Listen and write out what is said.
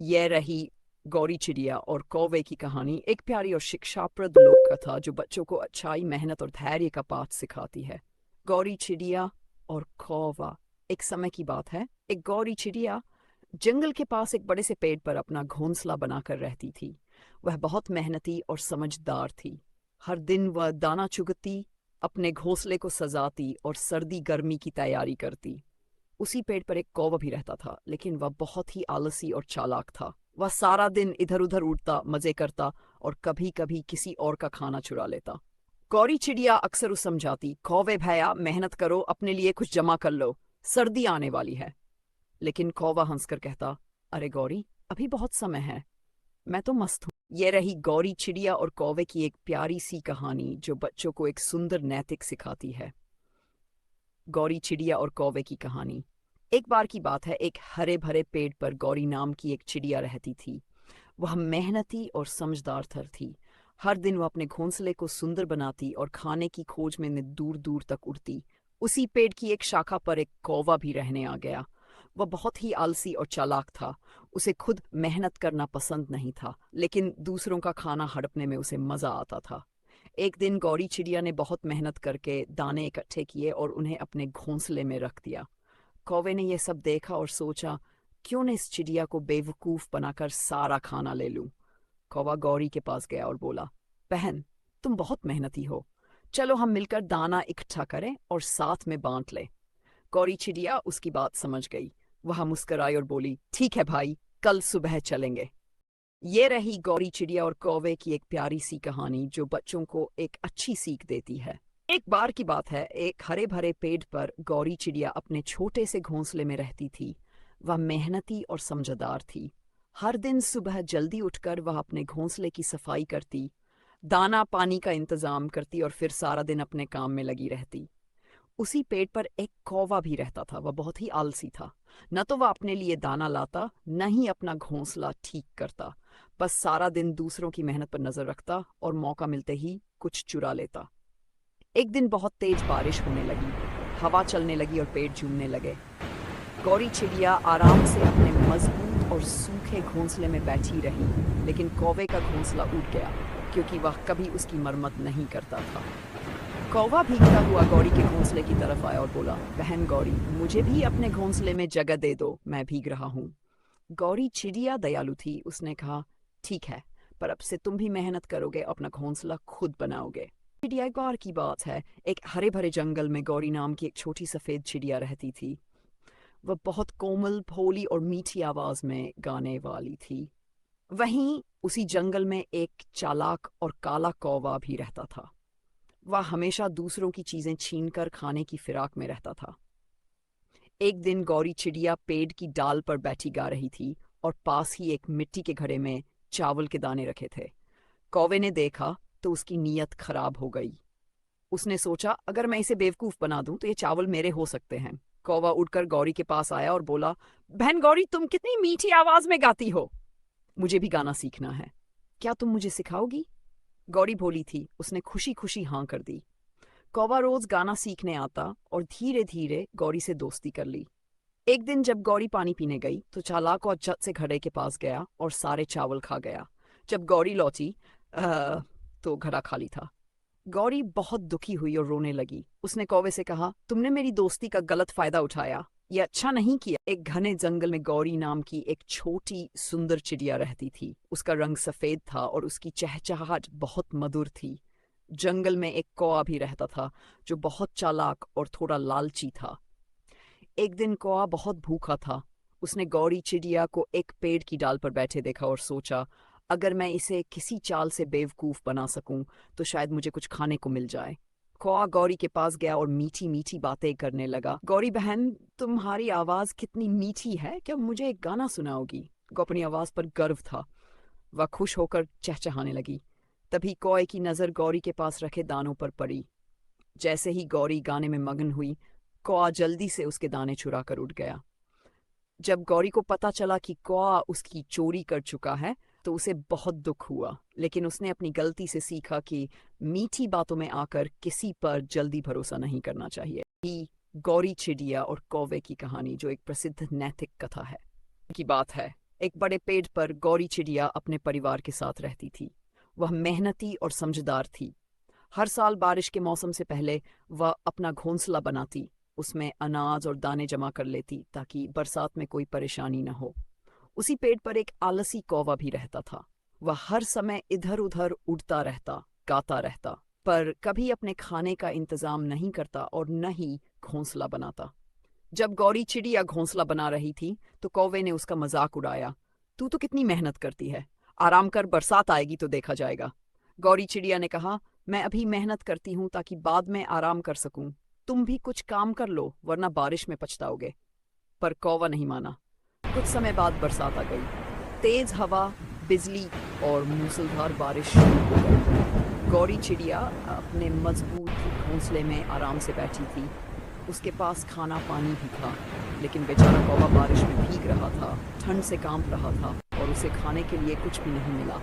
ये रही गौरी चिड़िया और कौवे की कहानी। एक प्यारी और शिक्षाप्रद लोक कथा जो बच्चों को अच्छाई, मेहनत और धैर्य का पाठ सिखाती है। गौरी चिड़िया और कौवा। एक समय की बात है, एक गौरी चिड़िया जंगल के पास एक बड़े से पेड़ पर अपना घोंसला बनाकर रहती थी। वह बहुत मेहनती और समझदार थी। हर दिन वह दाना चुगती, अपने घोंसले को सजाती और सर्दी गर्मी की तैयारी करती। उसी पेड़ पर एक कौवा भी रहता था, लेकिन वह बहुत ही आलसी और चालाक था। वह सारा दिन इधर उधर उड़ता, मजे करता और कभी कभी किसी और का खाना चुरा लेता। गौरी चिड़िया अक्सर उसे समझाती, कौवे भैया मेहनत करो, अपने लिए कुछ जमा कर लो, सर्दी आने वाली है। लेकिन कौवा हंसकर कहता, अरे गौरी, अभी बहुत समय है, मैं तो मस्त हूँ। ये रही गौरी चिड़िया और कौवे की एक प्यारी सी कहानी जो बच्चों को एक सुंदर नैतिक सिखाती है। गौरी चिड़िया और कौवे की कहानी। एक बार की बात है, एक हरे भरे पेड़ पर गौरी नाम की एक चिड़िया रहती थी। वह मेहनती और समझदार थी। हर दिन वह अपने घोंसले को सुंदर बनाती और खाने की खोज में दूर दूर तक उड़ती। उसी पेड़ की एक शाखा पर एक कौवा भी रहने आ गया। वह बहुत ही आलसी और चालाक था। उसे खुद मेहनत करना पसंद नहीं था, लेकिन दूसरों का खाना हड़पने में उसे मजा आता था। एक दिन गौरी चिड़िया ने बहुत मेहनत करके दाने इकट्ठे किए और उन्हें अपने घोंसले में रख दिया। कौवे ने यह सब देखा और सोचा, क्यों न इस चिड़िया को बेवकूफ बनाकर सारा खाना ले लूं। कौवा गौरी के पास गया और बोला, बहन, तुम बहुत मेहनती हो, चलो हम मिलकर दाना इकट्ठा करें और साथ में बांट लें। गौरी चिड़िया उसकी बात समझ गई। वह मुस्कुराई और बोली, ठीक है भाई, कल सुबह चलेंगे। ये रही गौरी चिड़िया और कौवे की एक प्यारी सी कहानी जो बच्चों को एक अच्छी सीख देती है। एक बार की बात है, एक हरे भरे पेड़ पर गौरी चिड़िया अपने छोटे से घोंसले में रहती थी। वह मेहनती और समझदार थी। हर दिन सुबह जल्दी उठकर वह अपने घोंसले की सफाई करती, दाना पानी का इंतजाम करती और फिर सारा दिन अपने काम में लगी रहती। उसी पेड़ पर एक कौवा भी रहता था। वह बहुत ही आलसी था। न तो वह अपने लिए दाना लाता, न ही अपना घोंसला ठीक करता। बस सारा दिन दूसरों की मेहनत पर नजर रखता और मौका मिलते ही कुछ चुरा लेता। एक दिन बहुत तेज बारिश होने लगी, हवा चलने लगी और पेड़ झूमने लगे। गौरी चिड़िया आराम से अपने मजबूत और सूखे घोंसले में बैठी रही, लेकिन कौवे का घोंसला उड़ गया क्योंकि वह कभी उसकी मरम्मत नहीं करता था। कौवा भीगता हुआ गौरी के घोंसले की तरफ आया और बोला, बहन गौरी, मुझे भी अपने घोंसले में जगह दे दो, मैं भीग रहा हूँ। गौरी चिड़िया दयालु थी। उसने कहा, ठीक है, पर अब से तुम भी मेहनत करोगे, अपना घोंसला खुद बनाओगे। चिड़िया गौर की बात है, एक हरे भरे जंगल में गौरी नाम की एक छोटी सफेद चिड़िया रहती थी। वह बहुत कोमल, भोली और मीठी आवाज में गाने वाली थी। वहीं उसी जंगल में एक चालाक और काला कौवा भी रहता था। वह हमेशा दूसरों की चीजें छीनकर खाने की फिराक में रहता था। एक दिन गौरी चिड़िया पेड़ की डाल पर बैठी गा रही थी और पास ही एक मिट्टी के घड़े में चावल के दाने रखे थे। कौवे ने देखा तो उसकी नीयत खराब हो गई। उसने सोचा, अगर मैं इसे बेवकूफ बना दूं तो ये चावल मेरे हो सकते हैं। कौवा उड़कर गौरी के पास आया और बोला, बहन गौरी, तुम कितनी मीठी आवाज में गाती हो, मुझे भी गाना सीखना है, क्या तुम मुझे सिखाओगी? गौरी भोली थी, उसने खुशी खुशी हाँ कर दी। कौवा रोज गाना सीखने आता और धीरे धीरे गौरी से दोस्ती कर ली। एक दिन जब गौरी पानी पीने गई तो चालाक और झट से घड़े के पास गया और सारे चावल खा गया। जब गौरी लौटी तो घड़ा खाली था। गौरी बहुत दुखी हुई और रोने लगी। उसने कौवे से कहा, तुमने मेरी दोस्ती का गलत फायदा उठाया, यह अच्छा नहीं किया। एक घने जंगल में गौरी नाम की एक छोटी सुंदर चिड़िया रहती थी। उसका रंग सफेद था और उसकी चहचहाहट बहुत मधुर थी। जंगल में एक कौआ भी रहता था जो बहुत चालाक और थोड़ा लालची था। एक दिन कौआ बहुत भूखा था। उसने गौरी चिड़िया को एक पेड़ की डाल पर बैठे देखा और सोचा, अगर मैं इसे किसी चाल से बेवकूफ बना सकूं तो शायद मुझे कुछ खाने को मिल जाए। कौआ गौरी के पास गया और मीठी मीठी बातें करने लगा। गौरी बहन, तुम्हारी आवाज कितनी मीठी है, क्या मुझे एक गाना सुनाओगी? को अपनी आवाज पर गर्व था। वह खुश होकर चहचहाने लगी। तभी कौए की नजर गौरी के पास रखे दानों पर पड़ी। जैसे ही गौरी गाने में मगन हुई, कौआ जल्दी से उसके दाने चुरा कर उड़ गया। जब गौरी को पता चला कि कौआ उसकी चोरी कर चुका है तो उसे बहुत दुख हुआ, लेकिन उसने अपनी गलती से सीखा कि मीठी बातों में आकर किसी पर जल्दी भरोसा नहीं करना चाहिए। ये गौरी चिड़िया और कौवे की कहानी जो एक प्रसिद्ध नैतिक कथा है की बात है। एक बड़े पेड़ पर गौरी चिड़िया अपने परिवार के साथ रहती थी। वह मेहनती और समझदार थी। हर साल बारिश के मौसम से पहले वह अपना घोंसला बनाती, उसमें अनाज और दाने जमा कर लेती ताकि बरसात में कोई परेशानी न हो। उसी पेड़ पर एक आलसी कौवा भी रहता था। वह हर समय इधर उधर उड़ता रहता, गाता रहता, पर कभी अपने खाने का इंतजाम नहीं करता और न ही घोंसला बनाता। जब गौरी चिड़िया घोंसला बना रही थी तो कौवे ने उसका मजाक उड़ाया। तू तो कितनी मेहनत करती है, आराम कर, बरसात आएगी तो देखा जाएगा। गौरी चिड़िया ने कहा, मैं अभी मेहनत करती हूँ ताकि बाद में आराम कर सकूं। तुम भी कुछ काम कर लो वरना बारिश में पछताओगे। पर कौवा नहीं माना। कुछ समय बाद बरसात आ गई। तेज हवा, बिजली और मूसलाधार बारिश शुरू हो गई। गौरी चिड़िया अपने मजबूत घोंसले में आराम से बैठी थी। उसके पास खाना पानी भी था, लेकिन बेचारा कौवा बारिश में भीग रहा था, ठंड से कांप रहा था और उसे खाने के लिए कुछ भी नहीं मिला।